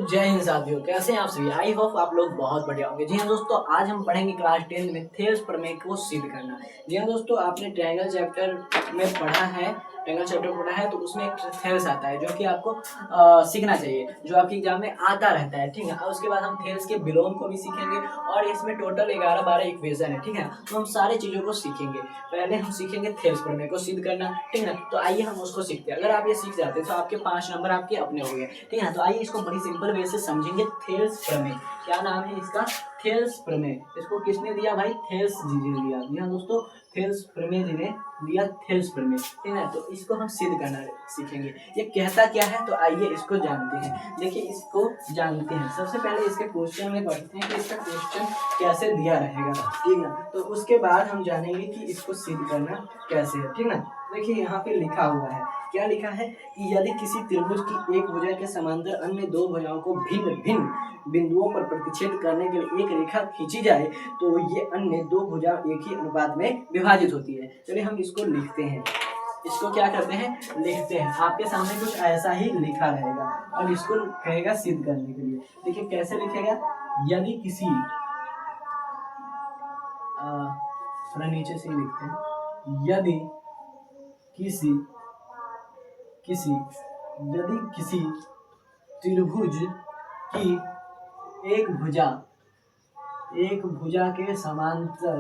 जय हिंद साथियों, कैसे हैं आप सभी। आई होप आप लोग बहुत बढ़िया होंगे। जी हाँ दोस्तों, आज हम पढ़ेंगे क्लास 10 में थेल्स प्रमेय को सिद्ध करना। जी हाँ दोस्तों, आपने ट्रायंगल चैप्टर में पढ़ा है, ट्रायंगल चैप्टर पढ़ा है, तो उसमें एक थेल्स आता है जो कि आपको सीखना चाहिए, जो आपके एग्जाम में आता रहता है। ठीक है, और उसके बाद हम थेल्स के विलोम को भी सीखेंगे और इसमें टोटल 11-12 इक्वेशन है। ठीक है, तो हम सारी चीजों को सीखेंगे। पहले हम सीखेंगे थेल्स प्रमेय को सिद्ध करना। ठीक है, तो आइए हम उसको सीखते हैं। अगर आप ये सीख जाते तो आपके 5 नंबर आपके अपने हो गए। ठीक है, तो आइए इसको बड़ी सिंपल वे से समझेंगे। थेल्स प्रमेय, क्या नाम है इसका? थेल्स प्रमेय। इसको किसने दिया भाई? थेल्स जी ने दिया। जी हाँ दोस्तों, थेल्स प्रमेय जी ने दिया थेल्स प्रमेय। ठीक है, तो इसको हम सिद्ध करना सीखेंगे। ये कहता क्या है, तो आइए इसको जानते हैं। देखिए, इसको जानते हैं। सबसे पहले इसके क्वेश्चन में पढ़ते हैं कि इसका क्वेश्चन कैसे दिया रहेगा। ठीक है, तो उसके बाद हम जानेंगे कि इसको सिद्ध करना कैसे है। ठीक है, देखिए यहाँ पे लिखा हुआ है, क्या लिखा है कि यदि किसी त्रिभुज की एक भुजा के समांतर अन्य दो भुजाओं को भिन्न भिन्न बिंदुओं पर प्रतिच्छेद करने के लिए एक रेखा खींची जाए तो ये अन्य दो भुजा एक ही अनुपात में विभाजित होती है। चलिए हम इसको लिखते हैं। इसको क्या करते हैं? लिखते हैं। आपके सामने कुछ ऐसा ही लिखा रहेगा और इसको कहेगा सिद्ध करने के लिए। देखिए कैसे लिखेगा। यदि किसी थोड़ा नीचे से लिखते हैं। यदि किसी त्रिभुज की एक भुजा के समांतर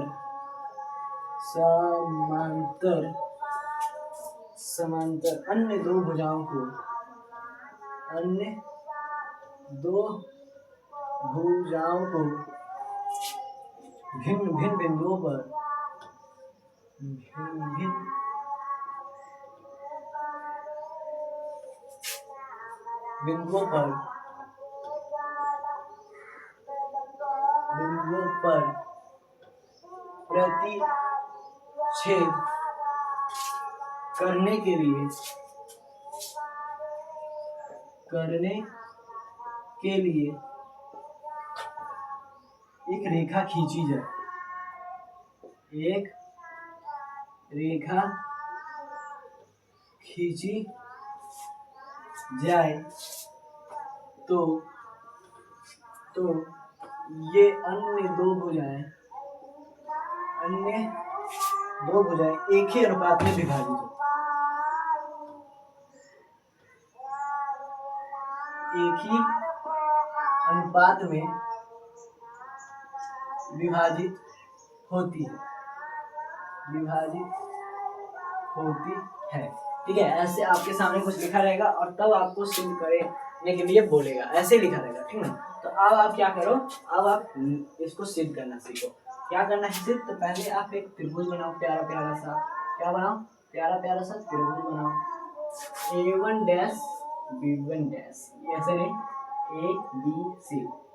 अन्य दो भुजाओं को भिन्न भिन्न बिंदुओं पर प्रतिच्छेद करने के लिए एक रेखा खींची जाए तो ये अन्य दो भुजाएं एक ही अनुपात में विभाजित होती है। ठीक है, ऐसे आपके सामने कुछ लिखा रहेगा और तब आपको सिद्ध करने के लिए बोलेगा। ऐसे लिखा रहेगा। ठीक है, तो अब आप क्या करो, अब आप इसको सिद्ध करना सीखो। क्या करना है सिद्ध? तो पहले आप एक त्रिभुज बनाओ, प्यारा प्यारा सा। क्या बनाओ? प्यारा प्यारा सा त्रिभुज बनाओ। A1 डैश B1 डैश, ऐसे नहीं, ABC।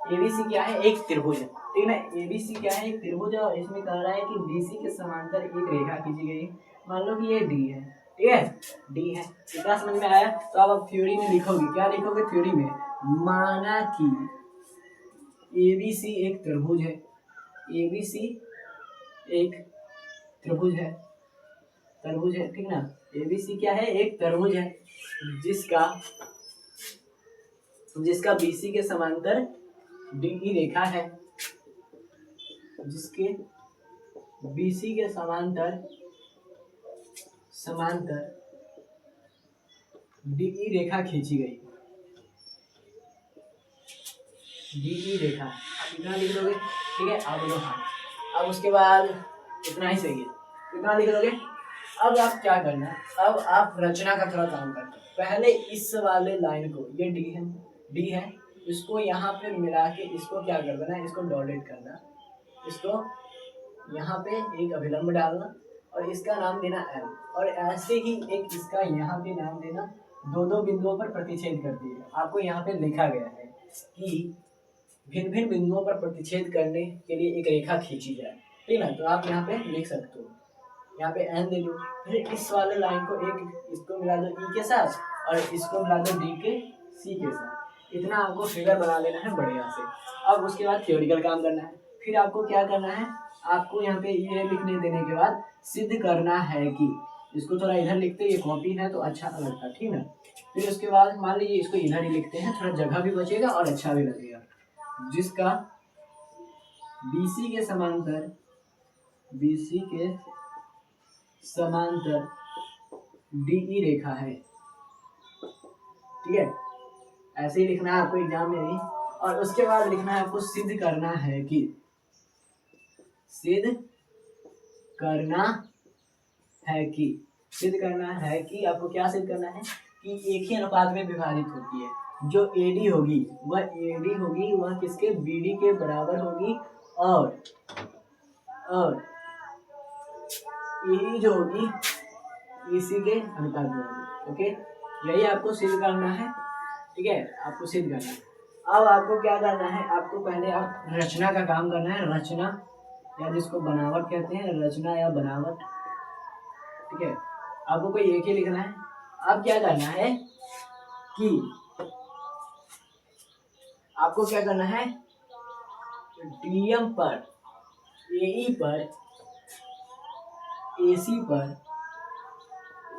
ABC क्या है? एक त्रिभुज है। ठीक है, ABC क्या है? एक त्रिभुज है और इसमें कह रहा है कि BC के समांतर एक रेखा खींची गई। मान लो कि ये D है। ठीक है, D है। इतना समझ में आया? तो अब आप थ्योरी में लिखोगे। क्या लिखोगे थ्योरी में? माना कि ABC एक त्रिभुज है। ABC एक त्रिभुज है। ठीक ना? ABC क्या है? एक त्रिभुज है जिसका BC के समांतर DE रेखा है। जिसके BC के समांतर DE रेखा खींची गई। DE रेखा, आप इतना लिख लोगे। ठीक है, आप बोलो हाँ। अब उसके बाद इतना ही सही है, इतना लिख लोगे। अब आप क्या करना है? अब आप रचना का थोड़ा काम करते हैं। पहले इस वाले लाइन को, ये D है, इसको यहाँ पे मिला के इसको क्या कर देना, इसको डॉटेड करना, इसको यहाँ पे एक अभिलंब डालना और इसका नाम देना M, और ऐसे ही एक इसका यहाँ पे नाम देना। दो बिंदुओं पर प्रतिच्छेद करती है। आपको यहाँ पे लिखा गया है कि भिन्न भिन्न बिंदुओं पर प्रतिच्छेद करने के लिए एक रेखा खींची जाए। ठीक है, तो आप यहाँ पे लिख सकते हो, यहाँ पे N दे दो। फिर इस वाले लाइन को इसको मिला दो E के साथ और इसको मिला दो D के C के साथ। इतना आपको फिगर बना लेना है बढ़िया से। अब उसके बाद थ्योरिकल काम करना है। फिर आपको क्या करना है? आपको यहाँ पे ये लिखने देने के बाद सिद्ध करना है कि, इसको थोड़ा इधर लिखते, ये कॉपी है तो अच्छा लगता। ठीक है, फिर उसके बाद मान लीजिए इसको इधर ही लिखते हैं, थोड़ा जगह भी बचेगा और अच्छा भी लगेगा। जिसका BC के समांतर DE रेखा है, ठीक है, ऐसे ही लिखना है आपको एग्जाम में भी। और उसके बाद लिखना है आपको सिद्ध करना है कि आपको क्या सिद्ध करना है कि एक ही अनुपात में विभाजित होती है। जो AD होगी वह किसके BD के बराबर होगी, और AE जो होगी EC के अनुपात में होगी। ओके, यही आपको सिद्ध करना है, ठीक है, आपको सिद्ध करना है। अब आपको क्या करना है, आपको पहले आप रचना का काम करना है, रचना या जिसको बनावट कहते हैं, रचना या बनावट, ठीक है, आपको कोई एक ही लिखना है। अब क्या करना है कि आपको क्या करना है, DM पर, AE पर, AC पर,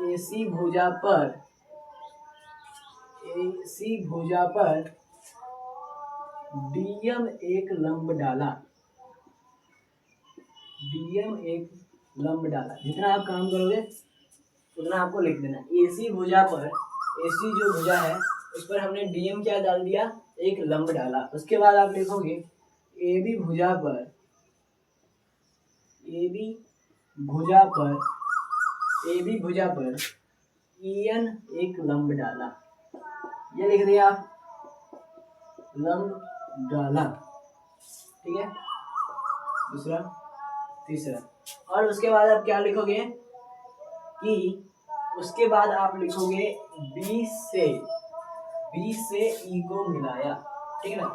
AC भुजा पर DM एक लंब डाला। जितना आप काम करोगे उतना आपको लिख देना। AC भुजा पर, AC जो भुजा है उस पर हमने DM क्या डाल दिया, एक लंब डाला। उसके बाद आप लिखोगे AB भुजा पर EN एक लंब डाला, ये लिख दिया आप, लंब डाला, ठीक है, दूसरा, तीसरा। और उसके बाद आप क्या लिखोगे कि उसके बाद आप लिखोगे B से E को मिलाया, ठीक है ना,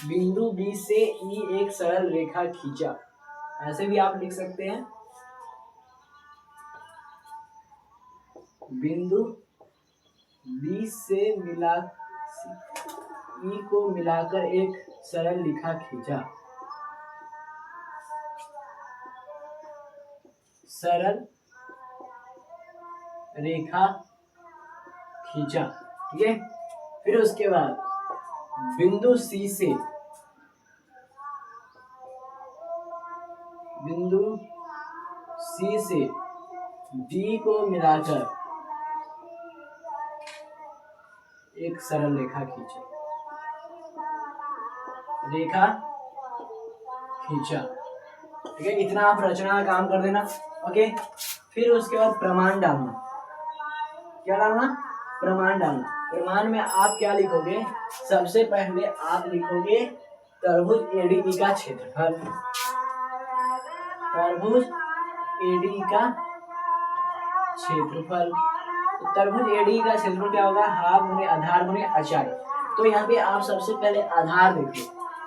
बिंदु B से E एक सरल रेखा खींचा, ऐसे भी आप लिख सकते हैं। बिंदु B से E को मिलाकर एक सरल रेखा खींचा, ठीक है। फिर उसके बाद बिंदु C से D को मिलाकर एक सरल रेखा खींचा, ठीक है, इतना आप रचना का काम कर देना। ओके, फिर उसके बाद प्रमाण डालना। क्या डालना, प्रमाण डालना। प्रमाण में आप क्या लिखोगे, सबसे पहले आप लिखोगे त्रिभुज ADE का क्षेत्रफल, त्रिभुज ADE का क्षेत्रफल क्या होगा, हाफ गुने आधार गुने ऊंचाई। तो यहाँ पे आप सबसे पहले आधार देखो,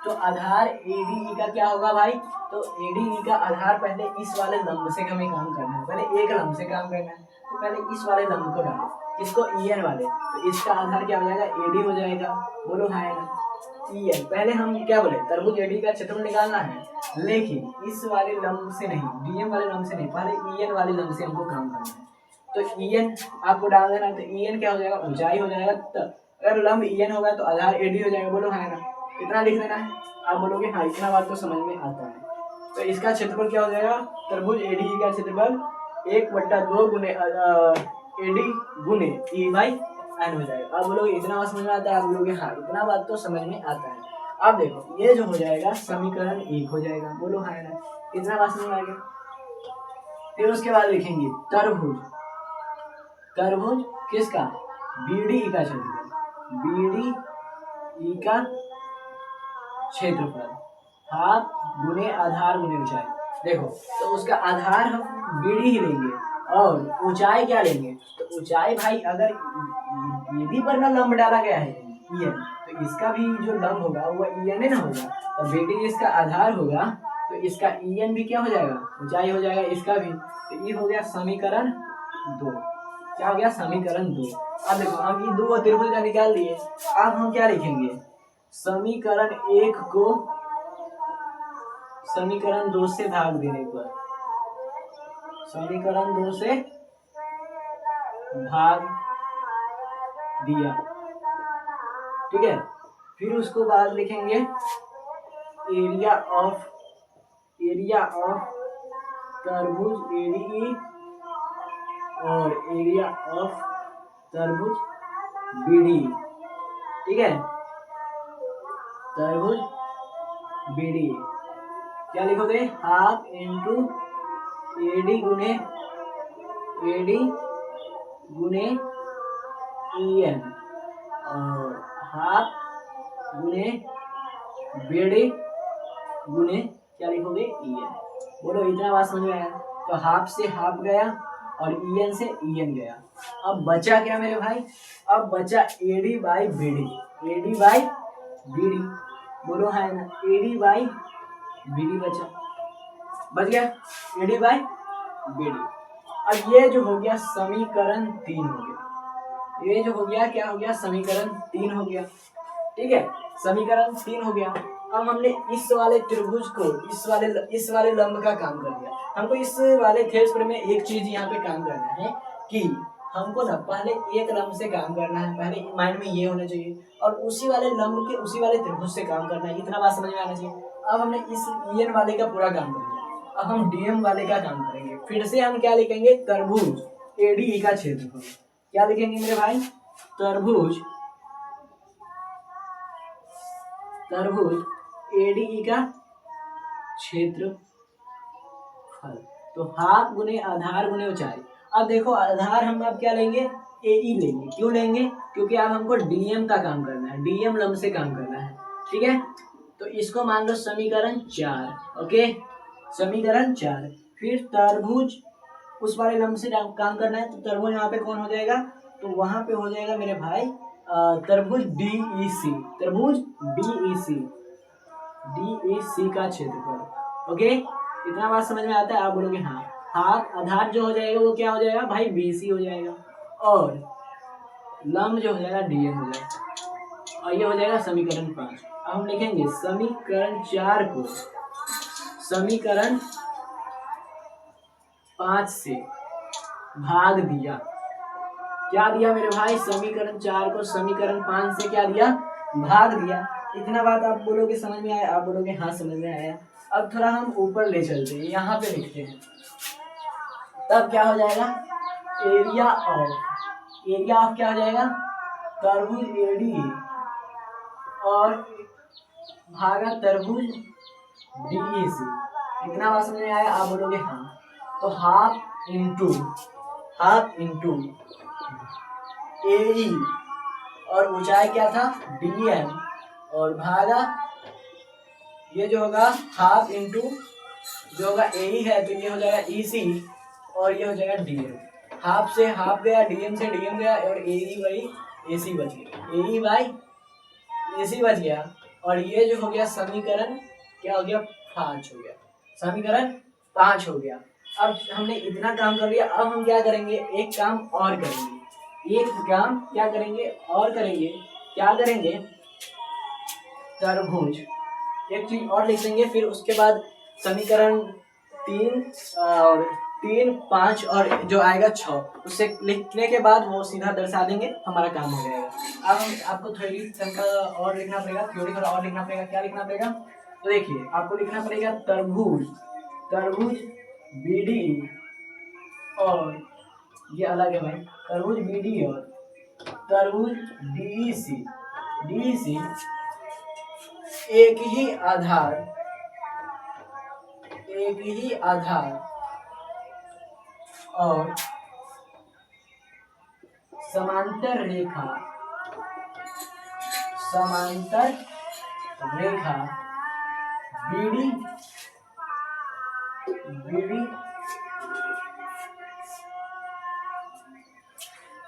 तो आधार ADE का क्या होगा भाई, तो ADE का आधार पहले इस वाले लंब से हमें काम करना है, पहले एक लंब से काम करना है, तो पहले इस वाले लंब को डालो, इसको EN वाले, तो इसका आधार क्या हो जाएगा, AD हो जाएगा, बोलो हाँ ना, EN। पहले हम क्या बोले, त्रिभुज AD का क्षेत्रफल निकालना है, लेकिन इस वाले लंब से नहीं, DM वाले लंब से नहीं, पहले EN वाले लंब से हमको काम करना है। तो EN आपको डाल देना, तो EN क्या हो जाएगा, ऊंचाई हो जाएगा। अगर लंब EN होगा तो आधार AD हो जाएगा, बोलो हाँ ना, इतना लिख देना है। आप बोलोगे हाँ, इतना बात तो समझ में आता है। तो इसका क्षेत्रफल क्या हो जाएगा, त्रिभुज ADE का क्षेत्रफल 1/2 गुने AD गुने E/N हो जाएगा। आप बोलोगे इतना बात समझ में आता है, आप बोलोगे हाँ, इतना बात तो समझ में आता है। अब देखो ये जो हो जाएगा समीकरण 1 हो जाएगा, बोलो हाँ ना, इतना बात समझ में आ गया। फिर उसके बाद लिखेंगे त्रिभुज किसका, BDE का क्षेत्रफल, BDE का क्षेत्रफल हाफ गुने आधार गुने ऊंचाई। देखो तो उसका आधार हम BD ही लेंगे और ऊंचाई क्या लेंगे, तो ऊंचाई भाई अगर ED पर ना लंब डाला गया है EN, तो इसका भी जो लंब होगा वो EN ना होगा, तो BD इसका आधार होगा, तो इसका EN भी क्या हो जाएगा, ऊंचाई हो जाएगा इसका भी। तो ये हो गया समीकरण 2। क्या हो गया, समीकरण 2। अब देखो हम ये 2 त्रिभुज का निकाल दिए। अब हम क्या लिखेंगे, समीकरण 1 को समीकरण 2 से भाग देने पर, समीकरण 2 से भाग दिया, ठीक है। फिर उसको बाद लिखेंगे एरिया ऑफ तरबूज एडी और एरिया ऑफ तरबूज बीडी, ठीक है। तरबूज बीडी क्या लिखोगे, हाफ इंटू एडी गुने EN और हाफ गुने बीडी गुने क्या लिखोगे EN। बोलो इतना बात समझ में आया। तो हाफ से हाफ गया और EN से EN गया। अब बचा क्या मेरे भाई, अब बचा AD बाई BD, बोलो है ना, AD बाई BD बच गया, AD बाई BD। अब ये जो हो गया समीकरण 3 हो गया, ये जो हो गया क्या हो गया, समीकरण 3 हो गया, ठीक है। समीकरण 3 हो गया। अब हमने इस वाले त्रिभुज को इस वाले लंब का काम कर दिया। हमको इस वाले थेल्स में एक चीज यहाँ पे काम करना है कि हमको ना पहले एक लंब से काम करना है, पहले माइंड में ये होना चाहिए, और उसी वाले लंब के उसी वाले त्रिभुज से काम करना है। इतना बात समझ में आना चाहिए। अब हमने इस EN वाले का पूरा काम कर दिया, अब हम DM वाले का काम करेंगे। फिर से हम क्या लिखेंगे, तरबूज ADE का क्षेत्रफल। क्या लिखेंगे मेरे भाई, तरबूज ADE का क्षेत्रफल। तो हाफ गुने आधार गुने ऊंचाई। अब देखो आधार हम अब क्या लेंगे, AE लेंगे। क्यों लेंगे, क्योंकि अब हमको DM का काम करना है, DM लंब से काम करना है, ठीक है। तो इसको मान लो समीकरण 4, ओके, समीकरण 4। फिर तरबूज उस वाले लंब से काम करना है, तो तरबूज यहाँ पे कौन हो जाएगा, तो वहां पे हो जाएगा मेरे भाई तरबूज DEC का क्षेत्रफल, ओके। इतना बात समझ में आता है, आप बोलोगे हाँ। हाथ आधार जो हो जाएगा वो क्या हो जाएगा भाई, BC हो जाएगा, और लंब जो हो जाएगा DM हो जाएगा, और ये हो जाएगा समीकरण 5। अब हम लिखेंगे समीकरण 4 को समीकरण 5 से भाग दिया। क्या दिया मेरे भाई, समीकरण 4 को समीकरण 5 से क्या दिया, भाग दिया। इतना बात आप बोलोगे समझ में आया, आप बोलोगे हाँ समझ में आया। अब थोड़ा हम ऊपर ले चलते हैं, यहाँ पे लिखते हैं, तब क्या हो जाएगा, एरिया ऑफ क्या हो जाएगा, तरबूज AD और भागा तरबूज DEC। इतना बात समझ में आया, आप बोलोगे हाँ। तो हाफ इंटू AE और ऊंचाई क्या था DM और भागा ये जो होगा हाफ इंटू जो होगा AE है, तो ये हो जाएगा EC और ये हो जाएगा DM। हाफ से हाफ गया, DM से DM गया, और AE बाई AC बच गया, AE बाई AC बच गया। और ये जो हो गया समीकरण क्या हो गया, 5 हो गया, समीकरण 5 हो गया। अब हमने इतना काम कर लिया। अब हम क्या करेंगे, एक काम और करेंगे, क्या करेंगे, तरबूज एक चीज और लिख देंगे। फिर उसके बाद समीकरण 3, 5 और जो आएगा 6, उससे लिखने के बाद वो सीधा दर्शा देंगे, हमारा काम हो जाएगा। अब हम आपको थ्योरी और लिखना पड़ेगा, क्या लिखना पड़ेगा, तो देखिए आपको लिखना पड़ेगा तरबूज BD और ये अलग है भाई, तरबूज BD और तरबूज DEC एक ही आधार और समांतर रेखा BD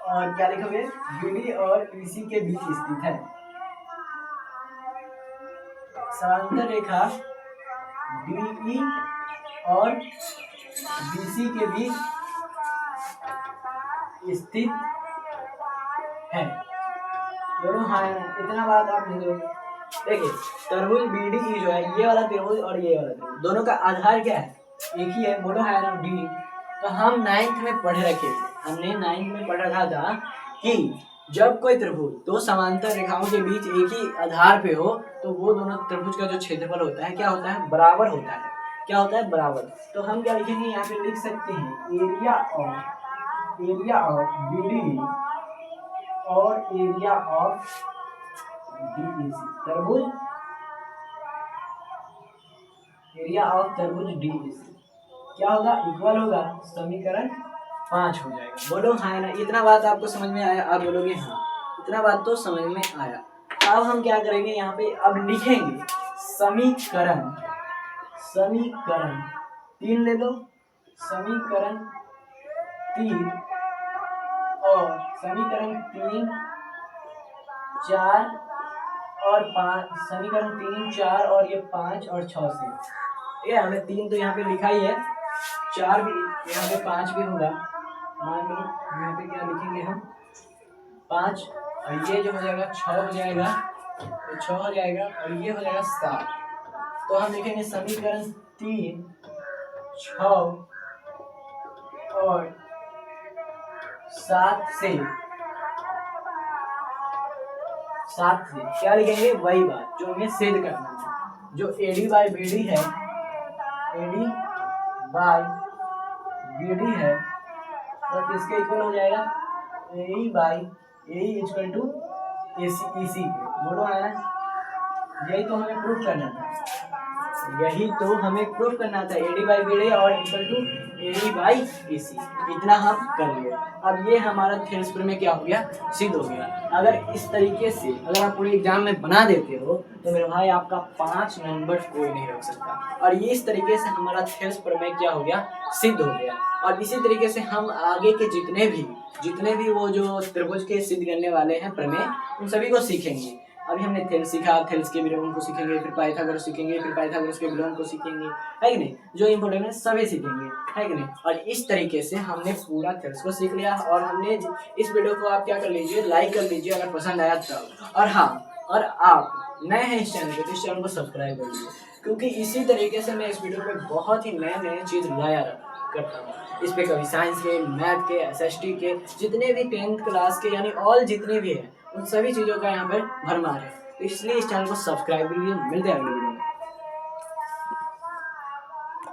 और क्या लिखोगे, BD और EC के बीच स्थित है। समांतर रेखा DE और BC के बीच स्थित है। दोनों हाँ, इतना बात आप लिख लो। देखिए तरबूज BDE जो है, ये वाला त्रिभुज और ये वाला त्रिभुज, दोनों का आधार क्या है, एक ही है, बोलो है ना, D। तो हम 9th में पढ़े रखे थे, हमने 9th में पढ़ रखा था कि जब कोई त्रिभुज दो समांतर रेखाओं के बीच एक ही आधार पे हो तो वो दोनों त्रिभुज का जो क्षेत्रफल होता है क्या होता है, बराबर होता है। क्या होता है, बराबर। तो हम क्या लिखेंगे, यहाँ पे लिख सकते हैं एरिया ऑफ बीडी और एरिया ऑफ डीईसी, त्रिभुज एरिया ऑफ त्रिभुज डीईसी क्या होगा, इक्वल होगा, समीकरण 5 हो जाएगा। बोलो हाँ ना, इतना बात आपको समझ में आया? आप बोलोगे हाँ, इतना बात तो समझ में आया। अब हम क्या करेंगे, यहाँ पे अब लिखेंगे समीकरण 3 ले लो, समीकरण 3 और समीकरण 3 4 और 5, समीकरण 3 4 और ये 5 और 6 से, ठीक है। हमें 3 तो यहाँ पे लिखा ही है, 4 भी यहाँ पे, 5 भी होगा। मान लो यहाँ पे क्या लिखेंगे हम, 5 और ये जो हो जाएगा 6 हो जाएगा, तो 6 हो जाएगा और ये हो जाएगा 7। तो हम लिखेंगे समीकरण 3 6 और 7 से क्या लिखेंगे, वही बात जो हमें सिद्ध करना है, जो AD बाई BD है, AD बाई BD है, तो किसके इक्वल हो जाएगा, AE by AE equal to EC। बोलो है ना, यही तो हमें प्रूफ करना था, AD बाई BD और equal to AE by EC, इतना हम कर लिए। अब ये हमारा थेल्स प्रमेय क्या हो गया, सिद्ध हो गया। अगर इस तरीके से अगर आप पूरे एग्जाम में बना देते हो तो मेरे भाई आपका 5 नंबर कोई नहीं रख सकता। और ये इस तरीके से हमारा थेल्स प्रमेय क्या हो गया, सिद्ध हो गया। और इसी तरीके से हम आगे के जितने भी वो जो त्रिभुज के सिद्ध करने वाले हैं प्रमेय, उन सभी को सीखेंगे। अभी हमने थेल्स सीखा, थेल्स के विलोम को सीखेंगे, फिर पाइथागोरस सीखेंगे, फिर पाइथागोरस के विलोम को सीखेंगे, है कि नहीं, जो इम्पोर्टेंट है सभी सीखेंगे, है कि नहीं। और इस तरीके से हमने पूरा थेल्स को सीख लिया। और हमने इस वीडियो को आप क्या कर लीजिए, लाइक कर लीजिए अगर पसंद आया तो। और हाँ, और आप नए हैं इस चैनल पे तो इस चैनल को सब्सक्राइब कर लीजिए, क्योंकि इसी तरीके से मैं इस वीडियो पे बहुत ही नए चीज़ लाया करता हूँ। इस पे कभी साइंस के, मैथ के, SST के, जितने भी 10th क्लास के, यानी ऑल जितने भी हैं, उन सभी चीज़ों का यहाँ पर भरमार है। तो इसलिए इस चैनल को सब्सक्राइब कीजिए। मिलते हैं अगले वीडियो।